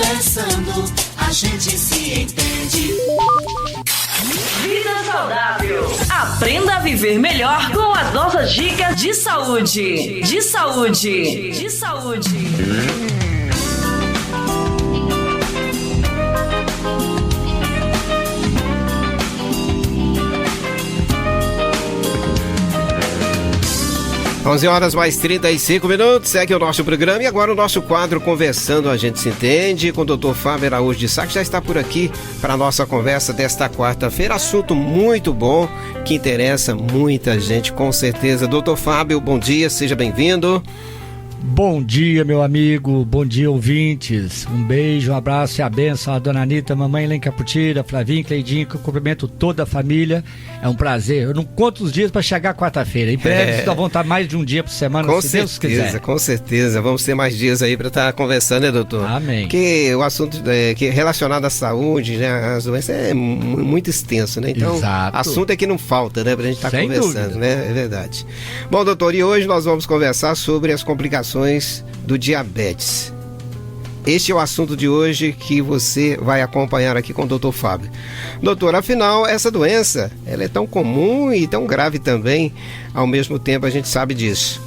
Conversando, a gente se entende. Vida saudável. Aprenda a viver melhor com as nossas dicas de saúde. De saúde. De saúde. 11 horas mais 35 minutos, segue o nosso programa e agora o nosso quadro Conversando, a gente se entende, com o Dr. Fábio Araújo de Sá, que já está por aqui para a nossa conversa desta quarta-feira. Assunto muito bom, que interessa muita gente, com certeza. Dr. Fábio, bom dia, seja bem-vindo. Bom dia, meu amigo, bom dia, ouvintes. Um beijo, um abraço e a bênção a dona Anitta, mamãe Lenca Putira, Flavinho, Cleidinho, que eu cumprimento toda a família. É um prazer. Eu não conto os dias para chegar quarta-feira. Em breve, nós vamos estar mais de um dia por semana, com se certeza, Deus quiser. Com certeza. Vamos ter mais dias aí para estar conversando, né, doutor? Amém. Porque o assunto que é relacionado à saúde, né, às doenças, é muito extenso, né? Então, exato. Assunto é que não falta, né, pra gente estar conversando, dúvida, né? É verdade. Bom, doutor, e hoje nós vamos conversar sobre as complicações do diabetes. Este é o assunto de hoje que você vai acompanhar aqui com o Dr. Fábio. Doutor, afinal, essa doença, ela é tão comum e tão grave também, ao mesmo tempo a gente sabe disso.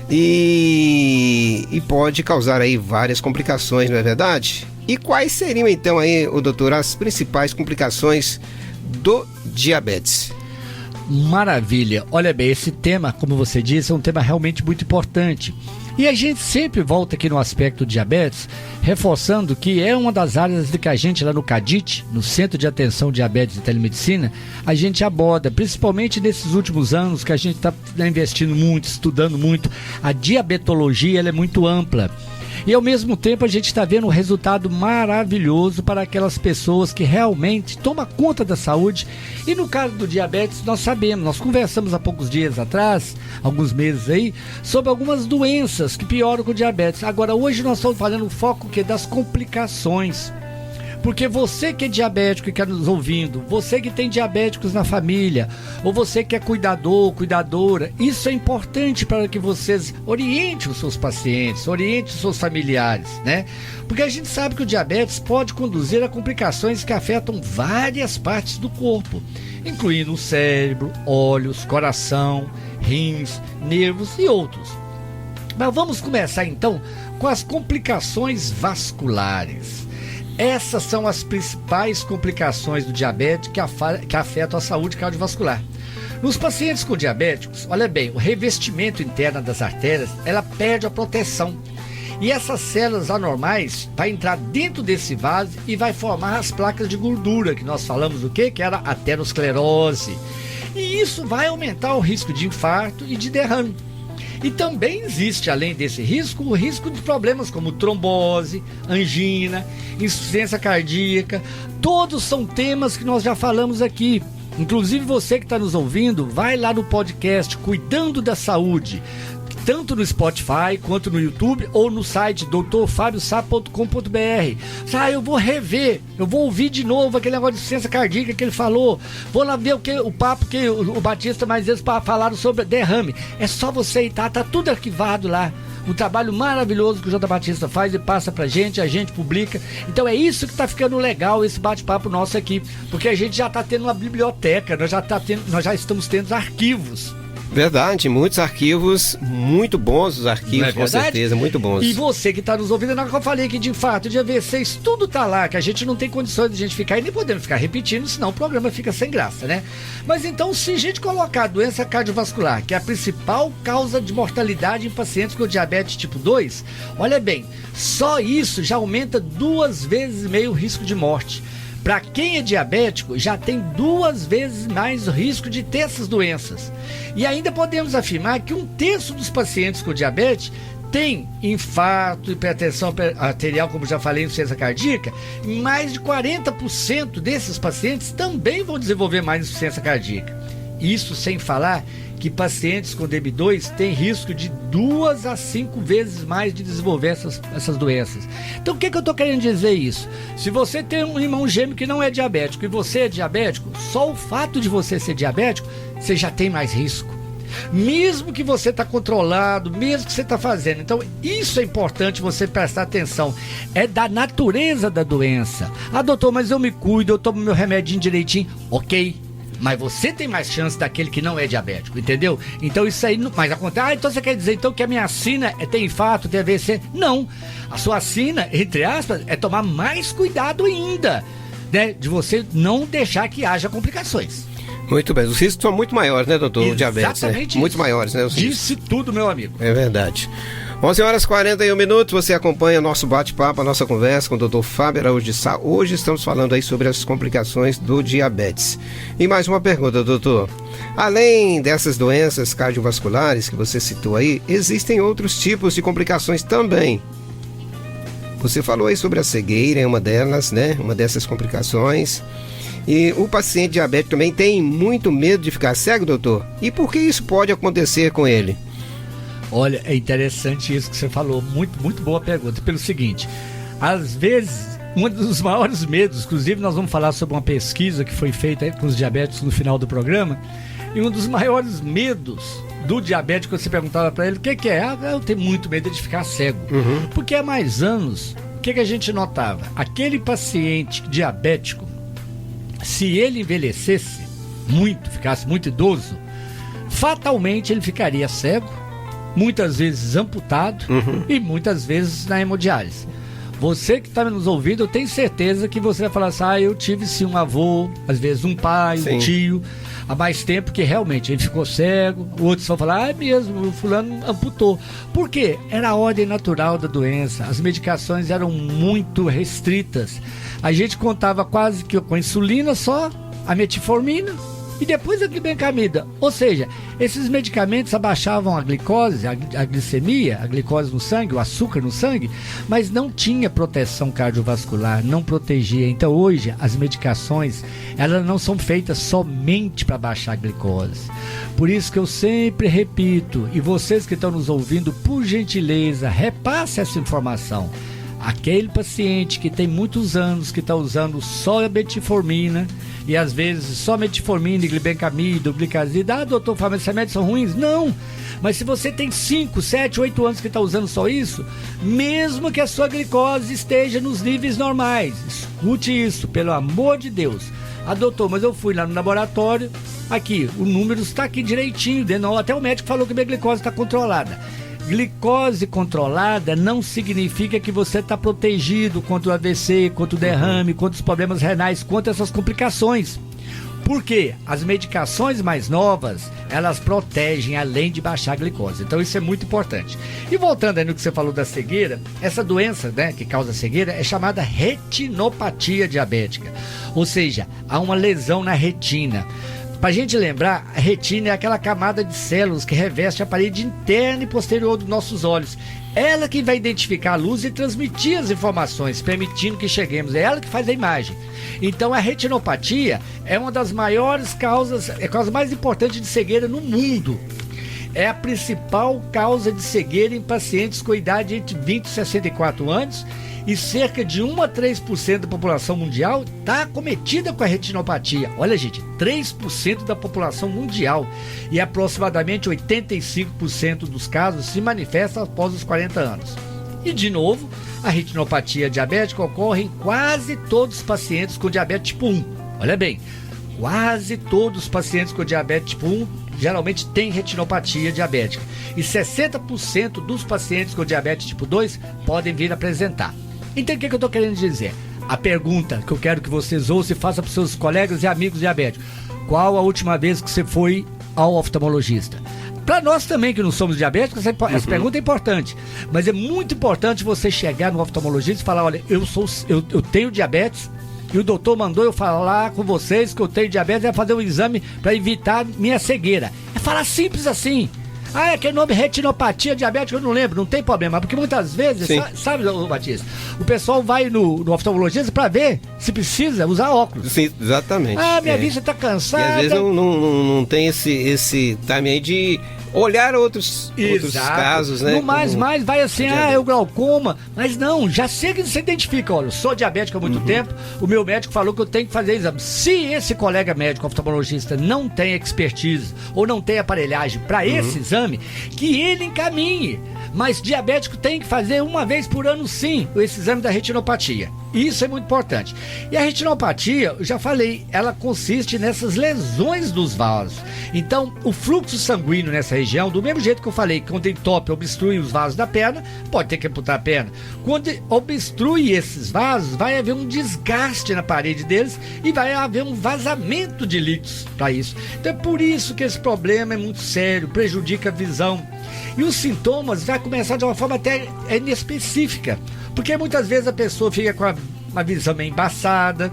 E pode causar aí várias complicações, não é verdade? E quais seriam então aí, doutor, as principais complicações do diabetes? Maravilha. Olha bem, esse tema, como você disse, é um tema realmente muito importante. E a gente sempre volta aqui no aspecto do diabetes, reforçando que é uma das áreas de que a gente lá no CADIT, no Centro de Atenção Diabetes e Telemedicina, a gente aborda, principalmente nesses últimos anos que a gente está investindo muito, estudando muito. A diabetologia, ela é muito ampla. E ao mesmo tempo a gente está vendo um resultado maravilhoso para aquelas pessoas que realmente tomam conta da saúde. E no caso do diabetes, nós sabemos, nós conversamos há poucos dias atrás, alguns meses aí, sobre algumas doenças que pioram com o diabetes. Agora, hoje nós estamos fazendo o foco das complicações. Porque você que é diabético e que está nos ouvindo, você que tem diabéticos na família, ou você que é cuidador, cuidadora, isso é importante para que vocês orientem os seus pacientes, orientem os seus familiares, né? Porque a gente sabe que o diabetes pode conduzir a complicações que afetam várias partes do corpo, incluindo o cérebro, olhos, coração, rins, nervos e outros. Mas vamos começar então com as complicações vasculares. Essas são as principais complicações do diabetes que afetam a saúde cardiovascular. Nos pacientes com diabéticos, olha bem, o revestimento interno das artérias, ela perde a proteção. E essas células anormais vai entrar dentro desse vaso e vai formar as placas de gordura, que nós falamos do quê? Que era a aterosclerose. E isso vai aumentar o risco de infarto e de derrame. E também existe, além desse risco, o risco de problemas como trombose, angina, insuficiência cardíaca. Todos são temas que nós já falamos aqui. Inclusive você que está nos ouvindo, vai lá no podcast Cuidando da Saúde, tanto no Spotify quanto no YouTube ou no site drfabiosá.com.br. Eu vou rever, eu vou ouvir de novo aquele negócio de insuficiência cardíaca que ele falou, vou lá ver o papo que o Batista mais vezes falaram sobre derrame. É só você ir, tá tudo arquivado lá. Um trabalho maravilhoso que o J. Batista faz e passa pra gente, a gente publica. Então é isso que tá ficando legal, esse bate-papo nosso aqui, porque a gente já tá tendo uma biblioteca, nós já estamos tendo arquivos. Verdade, muitos arquivos, muito bons os arquivos, com certeza, muito bons. E você que está nos ouvindo, na hora que eu falei aqui de infarto, de AVC, isso tudo tá lá, que a gente não tem condições de a gente ficar e nem podemos ficar repetindo, senão o programa fica sem graça, né? Mas então, se a gente colocar a doença cardiovascular, que é a principal causa de mortalidade em pacientes com diabetes tipo 2, olha bem, só isso já aumenta 2,5 vezes o risco de morte. Para quem é diabético, já tem 2 vezes mais o risco de ter essas doenças. E ainda podemos afirmar que 1/3 dos pacientes com diabetes tem infarto, hipertensão arterial, como já falei, insuficiência cardíaca. E mais de 40% desses pacientes também vão desenvolver mais insuficiência cardíaca. Isso sem falar que pacientes com DB2 têm risco de 2 a 5 vezes mais de desenvolver essas doenças. Então o que eu estou querendo dizer isso? Se você tem um irmão gêmeo que não é diabético e você é diabético, só o fato de você ser diabético, você já tem mais risco. Mesmo que você está controlado, mesmo que você está fazendo. Então, isso é importante você prestar atenção. É da natureza da doença. Ah, doutor, mas eu me cuido, eu tomo meu remedinho direitinho. Ok. Mas você tem mais chance daquele que não é diabético, entendeu? Então isso aí, mas acontece, então você quer dizer então que a minha sina tem infarto, tem AVC? Não, a sua sina, entre aspas, é tomar mais cuidado ainda, né? De você não deixar que haja complicações. Muito bem, os riscos são muito maiores, né, doutor? O diabetes, Exatamente né? Muito maiores, né? Disse tudo, meu amigo. É verdade. 11h41, você acompanha nosso bate-papo, a nossa conversa com o Dr. Fábio Araújo de Sá. Hoje estamos falando aí sobre as complicações do diabetes. E mais uma pergunta, doutor. Além dessas doenças cardiovasculares que você citou aí, existem outros tipos de complicações também. Você falou aí sobre a cegueira, é uma delas, né? Uma dessas complicações. E o paciente diabético também tem muito medo de ficar cego, doutor? E por que isso pode acontecer com ele? Olha, é interessante isso que você falou, muito boa pergunta. Pelo seguinte, às vezes, um dos maiores medos, inclusive nós vamos falar sobre uma pesquisa que foi feita aí com os diabéticos no final do programa, e um dos maiores medos do diabético, você perguntava para ele, o que é? Ah, eu tenho muito medo de ficar cego. Porque há mais anos, o que a gente notava? Aquele paciente diabético, se ele envelhecesse muito, ficasse muito idoso, fatalmente ele ficaria cego, muitas vezes amputado e muitas vezes na hemodiálise. Você que está nos ouvindo, eu tenho certeza que você vai falar assim, eu tive sim um avô, às vezes um pai, um tio, há mais tempo que realmente ele ficou cego. Outros vão falar, mesmo, o fulano amputou. Por quê? Era a ordem natural da doença, as medicações eram muito restritas. A gente contava quase que com insulina só, a metformina, e depois a glibenclamida. Ou seja, esses medicamentos abaixavam a glicose, a glicemia, a glicose no sangue, o açúcar no sangue, mas não tinha proteção cardiovascular, não protegia. Então hoje as medicações, elas não são feitas somente para baixar a glicose. Por isso que eu sempre repito, e vocês que estão nos ouvindo, por gentileza, repasse essa informação. Aquele paciente que tem muitos anos que está usando só a metformina e às vezes só metformina, glibenclamida, glicazida, doutor Fábio, esses remédios são ruins? Não, mas se você tem 5, 7, 8 anos que está usando só isso, mesmo que a sua glicose esteja nos níveis normais, escute isso, pelo amor de Deus. Ah, doutor, mas eu fui lá no laboratório, aqui, o número está aqui direitinho, até o médico falou que minha glicose está controlada. Glicose controlada não significa que você está protegido contra o AVC, contra o derrame, contra os problemas renais, contra essas complicações. Por quê? As medicações mais novas, elas protegem além de baixar a glicose. Então isso é muito importante. E voltando aí no que você falou da cegueira, essa doença, né, que causa cegueira é chamada retinopatia diabética. Ou seja, há uma lesão na retina. Pra gente lembrar, a retina é aquela camada de células que reveste a parede interna e posterior dos nossos olhos. Ela que vai identificar a luz e transmitir as informações, permitindo que cheguemos. É ela que faz a imagem. Então a retinopatia é uma das maiores causas, é a causa mais importante de cegueira no mundo. É a principal causa de cegueira em pacientes com idade entre 20 e 64 anos. E cerca de 1 a 3% da população mundial está acometida com a retinopatia. Olha, gente, 3% da população mundial. E aproximadamente 85% dos casos se manifestam após os 40 anos. E, de novo, a retinopatia diabética ocorre em quase todos os pacientes com diabetes tipo 1. Olha bem, quase todos os pacientes com diabetes tipo 1 geralmente têm retinopatia diabética. E 60% dos pacientes com diabetes tipo 2 podem vir apresentar. Então o que eu estou querendo dizer? A pergunta que eu quero que vocês ouçam e façam para os seus colegas e amigos diabéticos: qual a última vez que você foi ao oftalmologista? Para nós também que não somos diabéticos, essa pergunta é importante. Mas é muito importante você chegar no oftalmologista e falar: olha, eu tenho diabetes e o doutor mandou eu falar com vocês que eu tenho diabetes, é fazer um exame para evitar minha cegueira. É falar simples assim. Ah, é aquele nome retinopatia diabética, eu não lembro, não tem problema, porque muitas vezes, sabe, Batista, o pessoal vai no oftalmologista para ver Se precisa, usar óculos. Sim, exatamente. Minha vista tá cansada. E às vezes não tem esse time aí de olhar outros casos, né? No mais vai assim, é o glaucoma. Mas não, já sei que você identifica. Olha, eu sou diabético há muito tempo, o meu médico falou que eu tenho que fazer exame. Se esse colega médico oftalmologista não tem expertise ou não tem aparelhagem para esse exame, que ele encaminhe. Mas diabético tem que fazer uma vez por ano, sim, esse exame da retinopatia. Isso é muito importante. E a retinopatia, eu já falei, ela consiste nessas lesões dos vasos. Então, o fluxo sanguíneo nessa região, do mesmo jeito que eu falei, quando entope, obstrui os vasos da perna, pode ter que amputar a perna. Quando obstrui esses vasos, vai haver um desgaste na parede deles e vai haver um vazamento de líquidos para isso. Então, é por isso que esse problema é muito sério, prejudica a visão. E os sintomas vai começar de uma forma até inespecífica, porque muitas vezes a pessoa fica com uma visão meio embaçada,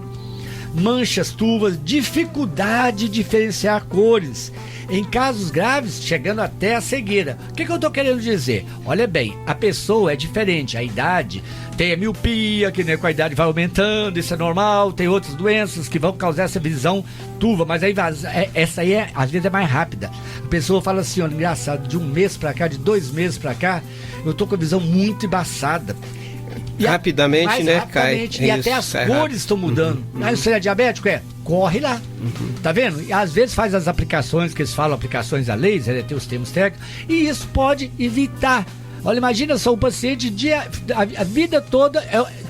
manchas turvas, dificuldade de diferenciar cores. Em casos graves, chegando até a cegueira. O que eu estou querendo dizer? Olha bem, a pessoa é diferente, a idade, tem a miopia, que com a idade vai aumentando, isso é normal, tem outras doenças que vão causar essa visão turva, mas aí essa aí às vezes é mais rápida. A pessoa fala assim, olha, engraçado, de 1 mês pra cá, de 2 meses pra cá, eu tô com a visão muito embaçada. Rapidamente, né? Rapidamente, e até as cores estão mudando. Aí você é diabético? Corre lá. Tá vendo? E às vezes faz as aplicações, que eles falam aplicações a laser, tem os termos técnicos, e isso pode evitar. Olha, imagina só um paciente a vida toda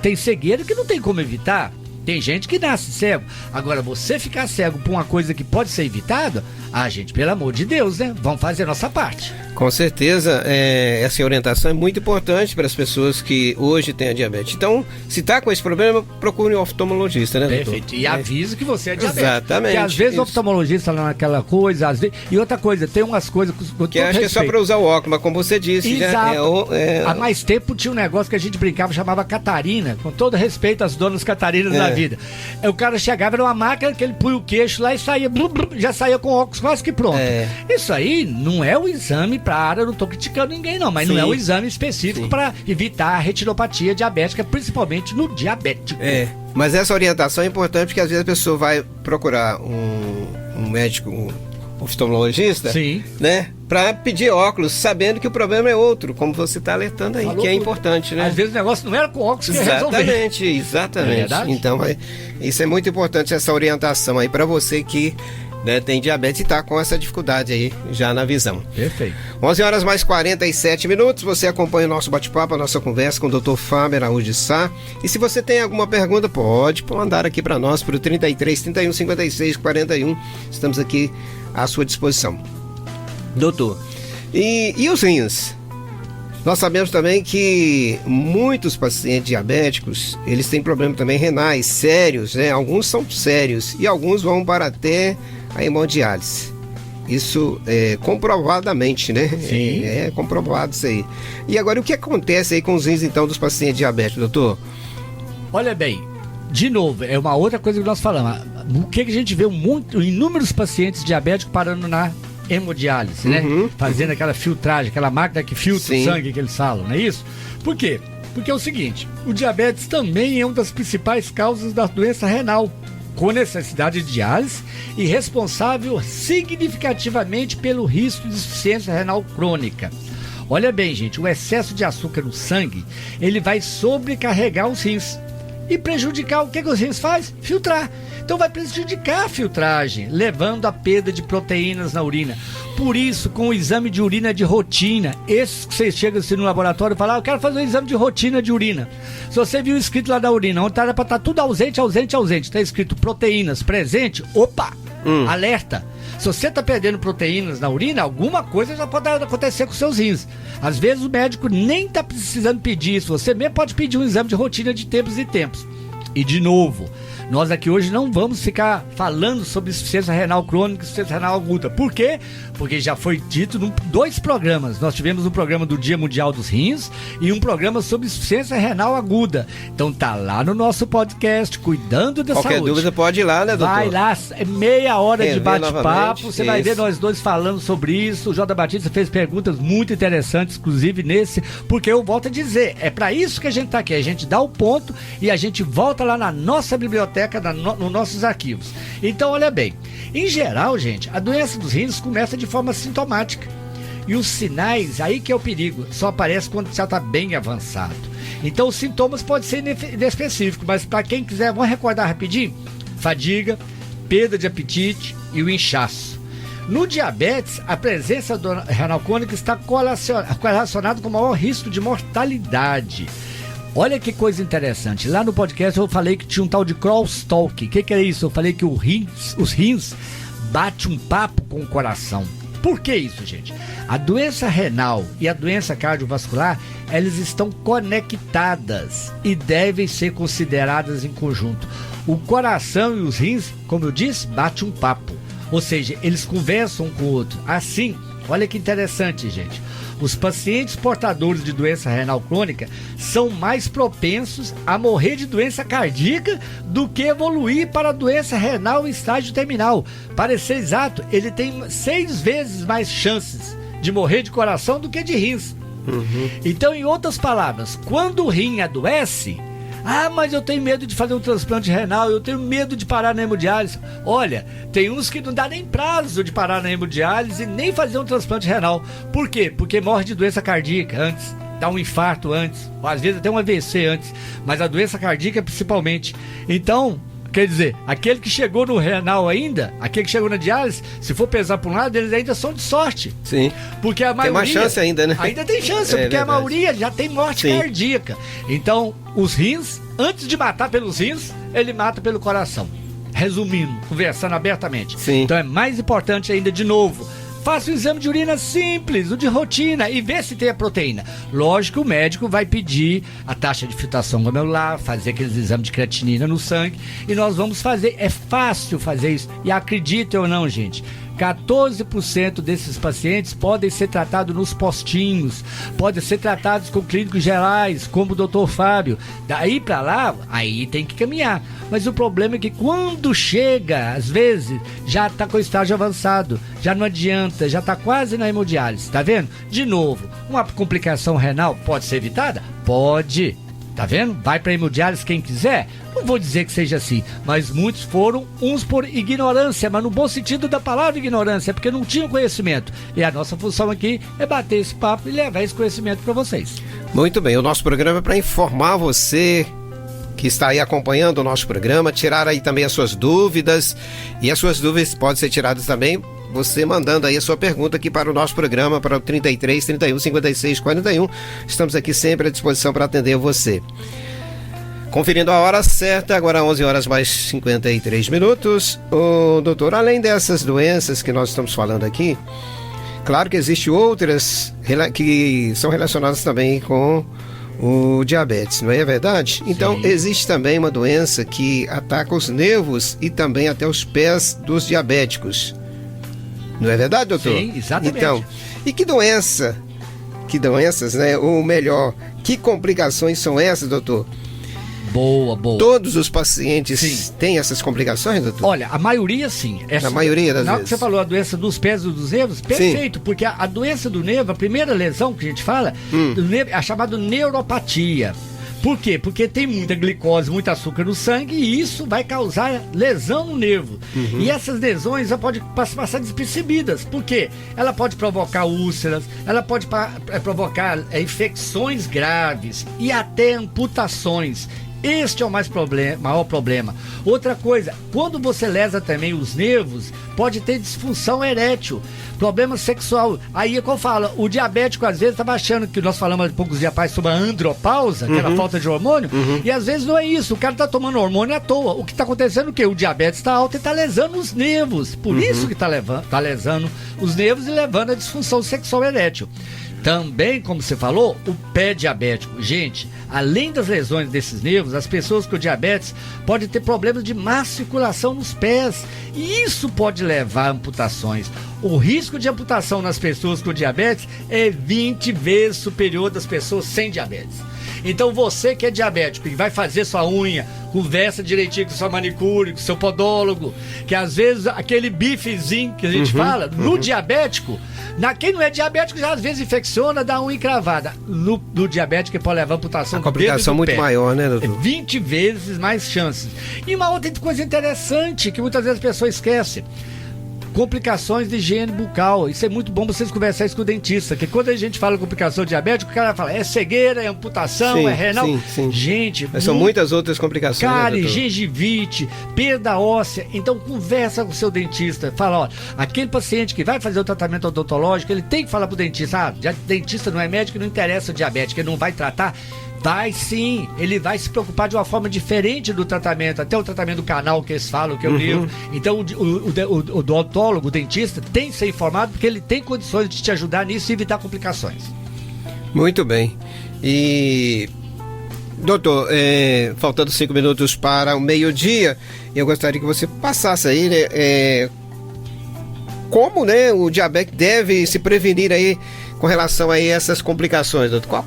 tem cegueira que não tem como evitar. Tem gente que nasce cego. Agora, você ficar cego por uma coisa que pode ser evitada, gente, pelo amor de Deus, né? Vamos fazer a nossa parte. Com certeza, essa orientação é muito importante para as pessoas que hoje têm a diabetes. Então, se está com esse problema, procure um oftalmologista, né, doutor? Perfeito. E avisa que você é diabético. Exatamente. Porque às vezes o oftalmologista lá naquela coisa, às vezes... E outra coisa, tem umas coisas... Que acho que é só para usar o óculos, mas como você disse... Exato. Há mais tempo tinha um negócio que a gente brincava, chamava Catarina, com todo respeito às donas Catarinas da vida. O cara chegava, era uma máquina que ele punha o queixo lá e saía, já saía com óculos quase que pronto. Isso aí não é o exame eu não tô criticando ninguém não, mas não é um exame específico para evitar a retinopatia diabética, principalmente no diabético. Mas essa orientação é importante porque às vezes a pessoa vai procurar um médico, um oftalmologista, né, para pedir óculos, sabendo que o problema é outro, como você está alertando aí, que é importante, né? Às vezes o negócio não era com óculos que ia resolver. Exatamente. Então, isso é muito importante, essa orientação aí para você que, né, tem diabetes e está com essa dificuldade aí já na visão. Perfeito. 11h47, você acompanha o nosso bate-papo, a nossa conversa com o Dr. Fábio Araújo de Sá. E se você tem alguma pergunta, pode mandar aqui para nós para o 33 31 56 41. Estamos aqui à sua disposição. Doutor, e os rins? Nós sabemos também que muitos pacientes diabéticos, eles têm problemas também renais sérios, né? Alguns são sérios e alguns vão para até a hemodiálise. Isso é comprovadamente, né? Sim. É comprovado isso aí. E agora, o que acontece aí com os rins, então, dos pacientes diabéticos, doutor? Olha bem, de novo, é uma outra coisa que nós falamos. O que a gente vê inúmeros pacientes diabéticos parando na hemodiálise, né? Fazendo aquela filtragem, aquela máquina que filtra o sangue que eles falam, não é isso? Por quê? Porque é o seguinte, o diabetes também é uma das principais causas da doença renal, com necessidade de diálise e responsável significativamente pelo risco de insuficiência renal crônica. Olha bem, gente, o excesso de açúcar no sangue, ele vai sobrecarregar os rins e prejudicar o que os rins faz? Filtrar. Então vai prejudicar a filtragem, levando a perda de proteínas na urina. Por isso, com o exame de urina de rotina, esses que você chega assim no laboratório e fala, eu quero fazer um exame de rotina de urina. Se você viu escrito lá da urina, onde era para estar tudo ausente, está escrito proteínas presente, alerta. Se você está perdendo proteínas na urina, alguma coisa já pode acontecer com seus rins. Às vezes o médico nem está precisando pedir isso, você mesmo pode pedir um exame de rotina de tempos em tempos. E de novo, Nós aqui hoje não vamos ficar falando sobre insuficiência renal crônica e insuficiência renal aguda. Por quê? Porque já foi dito em 2 programas. Nós tivemos um programa do Dia Mundial dos Rins e um programa sobre insuficiência renal aguda. Então tá lá no nosso podcast, Cuidando da Saúde. Qualquer dúvida pode ir lá, né, doutor? Vai lá, é meia hora de bate-papo. novamente, Você vai ver nós dois falando sobre isso. O J. Batista fez perguntas muito interessantes, inclusive nesse, porque eu volto a dizer, é para isso que a gente tá aqui. A gente dá o ponto e a gente volta lá na nossa biblioteca, nos nossos arquivos. Então, olha bem, em geral, gente, a doença dos rins começa de forma sintomática. E os sinais, aí que é o perigo, só aparece quando já está bem avançado. Então, os sintomas podem ser inespecíficos, mas para quem quiser, vamos recordar rapidinho? Fadiga, perda de apetite e o inchaço. No diabetes, a presença do renal crônica está correlacionada com o maior risco de mortalidade. Olha que coisa interessante. Lá no podcast eu falei que tinha um tal de crosstalk. O que é isso? Eu falei que os rins batem um papo com o coração. Por que isso, gente? A doença renal e a doença cardiovascular, elas estão conectadas e devem ser consideradas em conjunto. O coração e os rins, como eu disse, batem um papo. Ou seja, eles conversam um com o outro. Assim, olha que interessante, gente. Os pacientes portadores de doença renal crônica são mais propensos a morrer de doença cardíaca do que evoluir para a doença renal em estágio terminal. Para ser exato, ele tem 6 vezes mais chances de morrer de coração do que de rins. Então, em outras palavras, quando o rim adoece, mas eu tenho medo de fazer um transplante renal, eu tenho medo de parar na hemodiálise. Olha, tem uns que não dá nem prazo de parar na hemodiálise e nem fazer um transplante renal. Por quê? Porque morre de doença cardíaca antes, dá um infarto antes, ou às vezes até um AVC antes, mas a doença cardíaca principalmente. Então, quer dizer, aquele que chegou no renal ainda, aquele que chegou na diálise, se for pesar por um lado, eles ainda são de sorte. Sim. Porque a maioria... Tem mais chance ainda, né? Ainda tem chance, porque verdade. a maioria já tem morte Sim. cardíaca. Então, os rins, antes de matar pelos rins, ele mata pelo coração. Resumindo, conversando abertamente. Sim. Então é mais importante ainda, de novo, faça um exame de urina simples, o de rotina, e vê se tem a proteína. Lógico que o médico vai pedir a taxa de filtração glomerular, fazer aqueles exames de creatinina no sangue, e nós vamos fazer. É fácil fazer isso, e acreditem ou não, gente, 14% desses pacientes podem ser tratados nos postinhos, podem ser tratados com clínicos gerais, como o Dr. Fábio. Daí para lá, aí tem que caminhar. Mas o problema é que quando chega, às vezes, já está com estágio avançado, já não adianta, já está quase na hemodiálise, tá vendo? De novo, uma complicação renal pode ser evitada? Pode. Tá vendo? Vai para hemodiálise quem quiser. Não vou dizer que seja assim, mas muitos foram, uns por ignorância, mas no bom sentido da palavra ignorância, porque não tinham conhecimento. E a nossa função aqui é bater esse papo e levar esse conhecimento para vocês. Muito bem, o nosso programa é para informar você que está aí acompanhando o nosso programa, tirar aí também as suas dúvidas, e as suas dúvidas podem ser tiradas também você mandando aí a sua pergunta aqui para o nosso programa, para o 33 31 56 41. Estamos aqui sempre à disposição para atender você. Conferindo a hora certa, agora 11 horas mais 53 minutos. O doutor, além dessas doenças que nós estamos falando aqui, claro que existem outras que são relacionadas também com o diabetes, não é verdade? Então, existe também uma doença que ataca os nervos e também até os pés dos diabéticos. Não é verdade, doutor? Sim, exatamente. Então, e que doenças, né? Ou melhor, que complicações são essas, doutor? Boa, boa. Todos os pacientes têm essas complicações, doutor? Olha, a maioria sim. A maioria das vezes. Você falou a doença dos pés e dos nervos, perfeito, porque a doença do nervo, a primeira lesão que a gente fala, do nervo, é a chamada neuropatia. Por quê? Porque tem muita glicose, muito açúcar no sangue e isso vai causar lesão no nervo. E essas lesões já podem passar despercebidas. Por quê? Ela pode provocar úlceras, ela pode provocar infecções graves e até amputações. Este é o maior problema. Outra coisa, quando você lesa também os nervos, pode ter disfunção erétil, problema sexual. Aí é que eu falo, o diabético às vezes estava achando que nós falamos há poucos dias atrás sobre a andropausa, que era a falta de hormônio, e às vezes não é isso, o cara está tomando hormônio à toa. O que está acontecendo é o quê? O diabetes está alto e está lesando os nervos, por isso que está lesando os nervos e levando a disfunção sexual erétil. Também, como você falou, o pé diabético. Gente, além das lesões desses nervos, as pessoas com diabetes podem ter problemas de má circulação nos pés. E isso pode levar a amputações. O risco de amputação nas pessoas com diabetes é 20 vezes superior das pessoas sem diabetes. Então você que é diabético e vai fazer sua unha, conversa direitinho com sua manicure, com seu podólogo, que às vezes aquele bifezinho que a gente fala, no diabético, quem não é diabético já às vezes infecciona, dá unha encravada. No diabético pode levar amputação. A complicação muito maior, né, doutor? 20 vezes mais chances. E uma outra coisa interessante que muitas vezes as pessoas esquecem: complicações de higiene bucal. Isso é muito bom vocês conversarem isso com o dentista, que quando a gente fala complicação diabética, o cara fala, é cegueira, é amputação, sim, é renal. Sim. Gente, mas são muitas outras complicações. Cárie, né, gengivite, perda óssea. Então conversa com o seu dentista. Fala, ó, aquele paciente que vai fazer o tratamento odontológico, ele tem que falar pro dentista, dentista não é médico, não interessa o diabético, ele não vai tratar. Vai sim, ele vai se preocupar de uma forma diferente do tratamento, até o tratamento do canal que eles falam, que é o livro. Então o odontólogo, o dentista, tem que ser informado porque ele tem condições de te ajudar nisso e evitar complicações. Muito bem. E, doutor, faltando 5 minutos para o meio-dia, eu gostaria que você passasse aí, né, como, né, o diabetes deve se prevenir aí com relação a essas complicações, doutor? Qual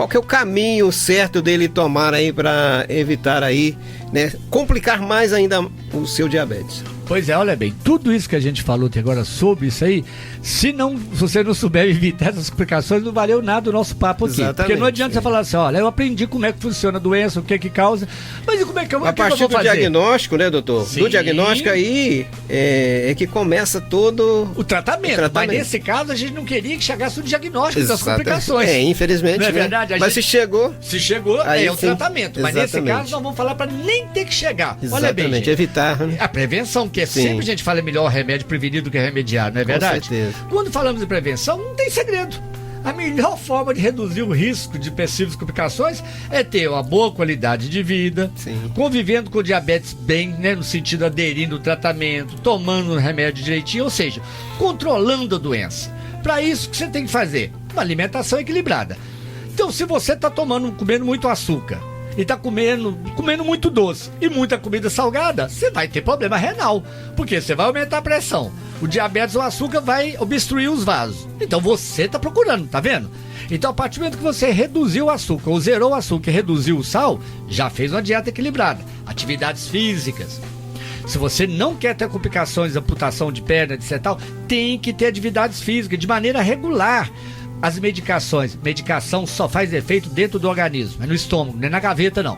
que é o caminho certo dele tomar aí para evitar aí, né, complicar mais ainda o seu diabetes? Pois é, olha bem, tudo isso que a gente falou até agora sobre isso aí, se você não souber evitar essas complicações, não valeu nada o nosso papo aqui. Exatamente. Porque não adianta você falar assim, olha, eu aprendi como é que funciona a doença, o que é que causa, mas e como é que eu vou fazer? A partir do diagnóstico, né, doutor? Sim. Do diagnóstico aí é que começa todo o tratamento. Mas nesse caso a gente não queria que chegasse o diagnóstico das exatamente. complicações. Infelizmente. Não é né? verdade? Mas se chegou. Se chegou, aí é o tratamento. Mas nesse caso nós vamos falar para nem ter que chegar. Exatamente. Olha bem, gente, evitar. Né? A prevenção, que sempre a gente fala é melhor remédio prevenido do que remediar, não é verdade? Com certeza. Quando falamos de prevenção, não tem segredo. A melhor forma de reduzir o risco de possíveis complicações é ter uma boa qualidade de vida, convivendo com diabetes bem, né, no sentido aderindo ao tratamento, tomando o remédio direitinho, ou seja, controlando a doença. Para isso, o que você tem que fazer? Uma alimentação equilibrada. Então, se você está comendo muito açúcar e está comendo muito doce e muita comida salgada, você vai ter problema renal, porque você vai aumentar a pressão. O diabetes, o açúcar vai obstruir os vasos. Então você está procurando, tá vendo? Então a partir do momento que você reduziu o açúcar, ou zerou o açúcar e reduziu o sal, já fez uma dieta equilibrada. Atividades físicas. Se você não quer ter complicações, amputação de perna, etc., tem que ter atividades físicas de maneira regular. As medicação só faz efeito dentro do organismo, é no estômago, não é na gaveta não.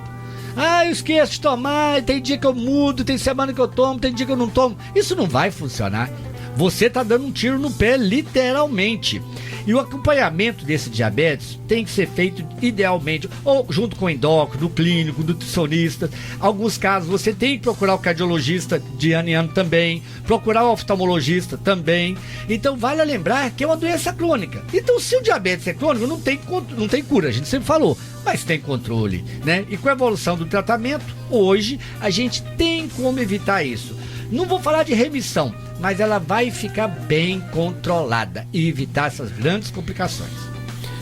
Eu esqueço de tomar, tem dia que eu mudo, tem semana que eu tomo, tem dia que eu não tomo. Isso não vai funcionar. Você está dando um tiro no pé, literalmente. E o acompanhamento desse diabetes tem que ser feito idealmente, ou junto com o endócrino, o clínico, o nutricionista. Alguns casos você tem que procurar o cardiologista de ano em ano também, procurar o oftalmologista também. Então vale lembrar que é uma doença crônica. Então se o diabetes é crônico, não tem cura, a gente sempre falou, mas tem controle, né? E com a evolução do tratamento, hoje a gente tem como evitar isso. Não vou falar de remissão, mas ela vai ficar bem controlada e evitar essas grandes complicações.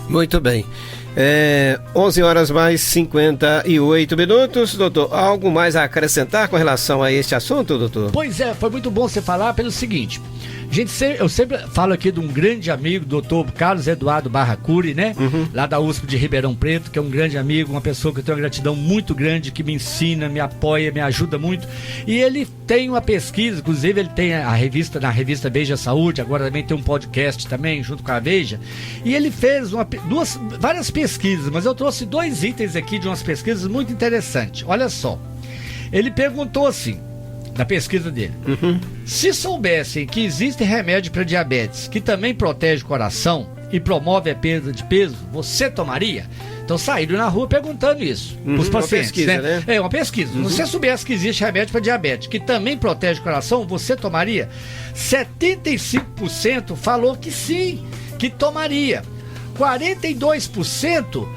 Muito bem. 11 horas mais 58 minutos. Doutor, algo mais a acrescentar com relação a este assunto, doutor? Pois é, foi muito bom você falar pelo seguinte. Eu sempre falo aqui de um grande amigo, doutor Carlos Eduardo Barracuri, né? Lá da USP de Ribeirão Preto, que é um grande amigo, uma pessoa que eu tenho uma gratidão muito grande, que me ensina, me apoia, me ajuda muito. E ele tem uma pesquisa, inclusive ele tem na revista Veja Saúde, agora também tem um podcast também, junto com a Veja. E ele fez várias pesquisas, mas eu trouxe 2 itens aqui de umas pesquisas muito interessantes. Olha só, ele perguntou assim, na pesquisa dele, se soubessem que existe remédio para diabetes que também protege o coração e promove a perda de peso, você tomaria? Então saíram na rua perguntando isso os pacientes, pesquisa, né? É uma pesquisa. Se você soubesse que existe remédio para diabetes que também protege o coração, você tomaria? 75% falou que sim, que tomaria. 42%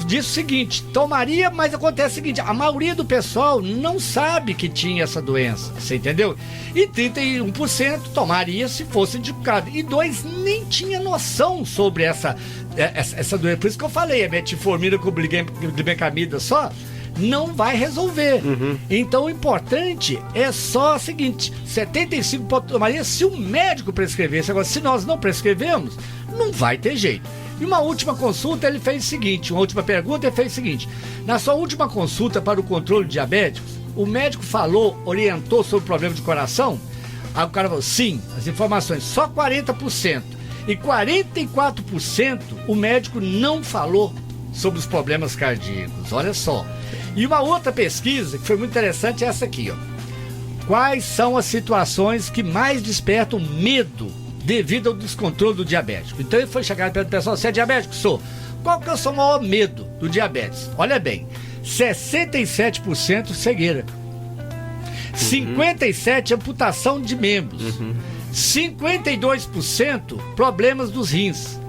diz o seguinte, tomaria, mas acontece o seguinte, a maioria do pessoal não sabe que tinha essa doença, você entendeu? E 31% tomaria se fosse indicado, e 2% nem tinha noção sobre essa doença. Por isso que eu falei, a metformina com glibenclamida só não vai resolver. Então o importante é só o seguinte, 75% tomaria se o médico prescrevesse. Agora, se nós não prescrevemos, não vai ter jeito. E uma última consulta, ele fez o seguinte, uma última pergunta, ele fez o seguinte, na sua última consulta para o controle de diabéticos, o médico orientou sobre o problema de coração? Aí o cara falou, sim, as informações, só 40%. E 44% o médico não falou sobre os problemas cardíacos, olha só. E uma outra pesquisa que foi muito interessante é essa aqui, ó. Quais são as situações que mais despertam medo devido ao descontrole do diabético? Então ele foi chegar perto do pessoal, você é diabético? Sou. Qual que é o seu maior medo do diabetes? Olha bem, 67% cegueira, 57% amputação de membros, 52% problemas dos rins,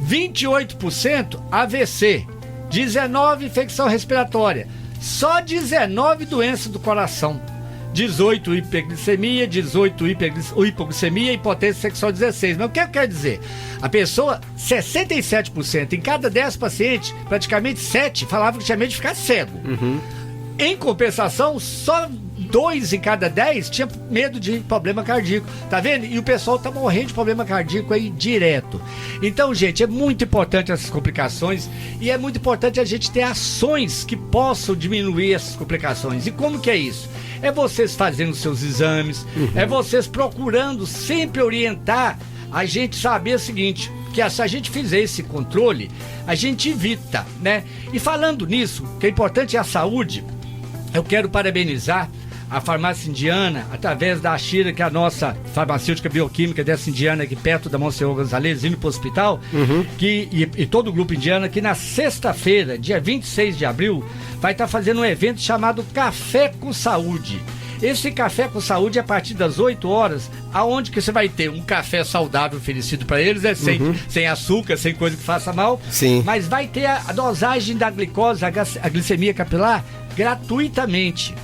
28% AVC, 19% infecção respiratória, só 19% doença do coração, 18% hiperglicemia, 18% hipoglicemia, impotência sexual 16%. Mas o que quer dizer? A pessoa, 67%, em cada 10 pacientes, praticamente 7 falavam que tinha medo de ficar cego. Em compensação, só 2 em cada 10 tinha medo de problema cardíaco, tá vendo? E o pessoal tá morrendo de problema cardíaco aí direto. Então, gente, é muito importante essas complicações e é muito importante a gente ter ações que possam diminuir essas complicações. E como que é isso? É vocês fazendo seus exames, é vocês procurando sempre orientar a gente saber o seguinte, que se a gente fizer esse controle, a gente evita, né? E falando nisso, que é importante é a saúde, eu quero parabenizar a farmácia indiana, através da Ashira, que é a nossa farmacêutica bioquímica dessa indiana aqui perto da Monsenhor Gonzalez, indo para o hospital, e todo o grupo indiano, que na sexta-feira, dia 26 de abril, vai estar fazendo um evento chamado Café com Saúde. Esse Café com Saúde é a partir das 8 horas, aonde que você vai ter um café saudável oferecido para eles, sem açúcar, sem coisa que faça mal. Sim. Mas vai ter a dosagem da glicose, a glicemia capilar, gratuitamente.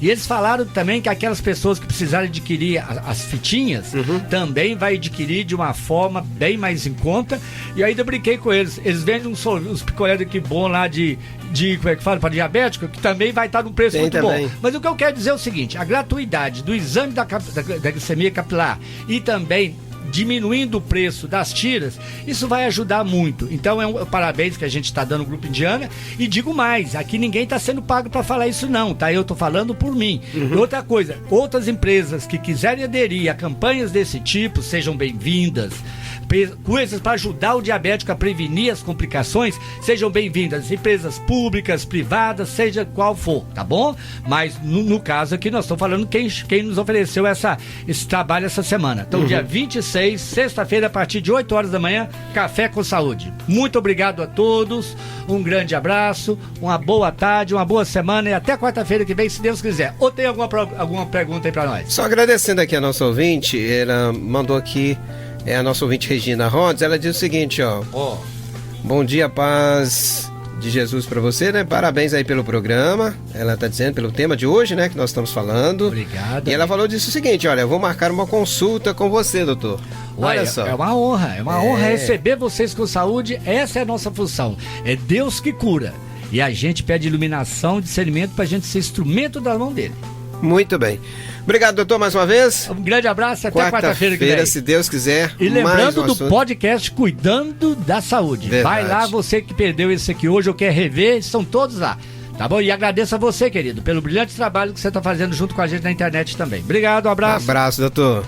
E eles falaram também que aquelas pessoas que precisarem adquirir as fitinhas, também vai adquirir de uma forma bem mais em conta. E ainda brinquei com eles. Eles vendem uns picolés aqui bom lá de como é que fala, para diabético, que também vai estar num preço muito bom. Mas o que eu quero dizer é o seguinte, a gratuidade do exame da glicemia capilar e também diminuindo o preço das tiras, isso vai ajudar muito. Então é um parabéns que a gente está dando ao Grupo Indiana, e digo mais, aqui ninguém está sendo pago para falar isso não, tá? Eu estou falando por mim. Outra coisa, outras empresas que quiserem aderir a campanhas desse tipo, sejam bem-vindas. Coisas para ajudar o diabético a prevenir as complicações, sejam bem-vindas, empresas públicas, privadas, seja qual for, tá bom? Mas no caso aqui nós estamos falando quem nos ofereceu esse trabalho essa semana. Então dia 26, sexta-feira, a partir de 8 horas da manhã, Café com Saúde. Muito obrigado a todos, um grande abraço, uma boa tarde, uma boa semana e até quarta-feira que vem, se Deus quiser. Ou tem alguma pergunta aí para nós? Só agradecendo aqui a nossa ouvinte, ela mandou aqui, a nossa ouvinte Regina Rhodes, ela diz o seguinte, ó. Bom dia, paz de Jesus para você, né? Parabéns aí pelo programa. Ela tá dizendo pelo tema de hoje, né? Que nós estamos falando. Obrigado. E ela falou disso o seguinte, olha, eu vou marcar uma consulta com você, doutor. Olha só. É uma honra receber vocês com saúde. Essa é a nossa função. É Deus que cura. E a gente pede iluminação, discernimento pra gente ser instrumento da mão dele. Muito bem. Obrigado, doutor, mais uma vez. Um grande abraço, até quarta-feira que vem. Se Deus quiser. E lembrando do podcast Cuidando da Saúde. Verdade. Vai lá, você que perdeu esse aqui hoje ou quer rever, estão todos lá. Tá bom? E agradeço a você, querido, pelo brilhante trabalho que você está fazendo junto com a gente na internet também. Obrigado, um abraço. Um abraço, doutor.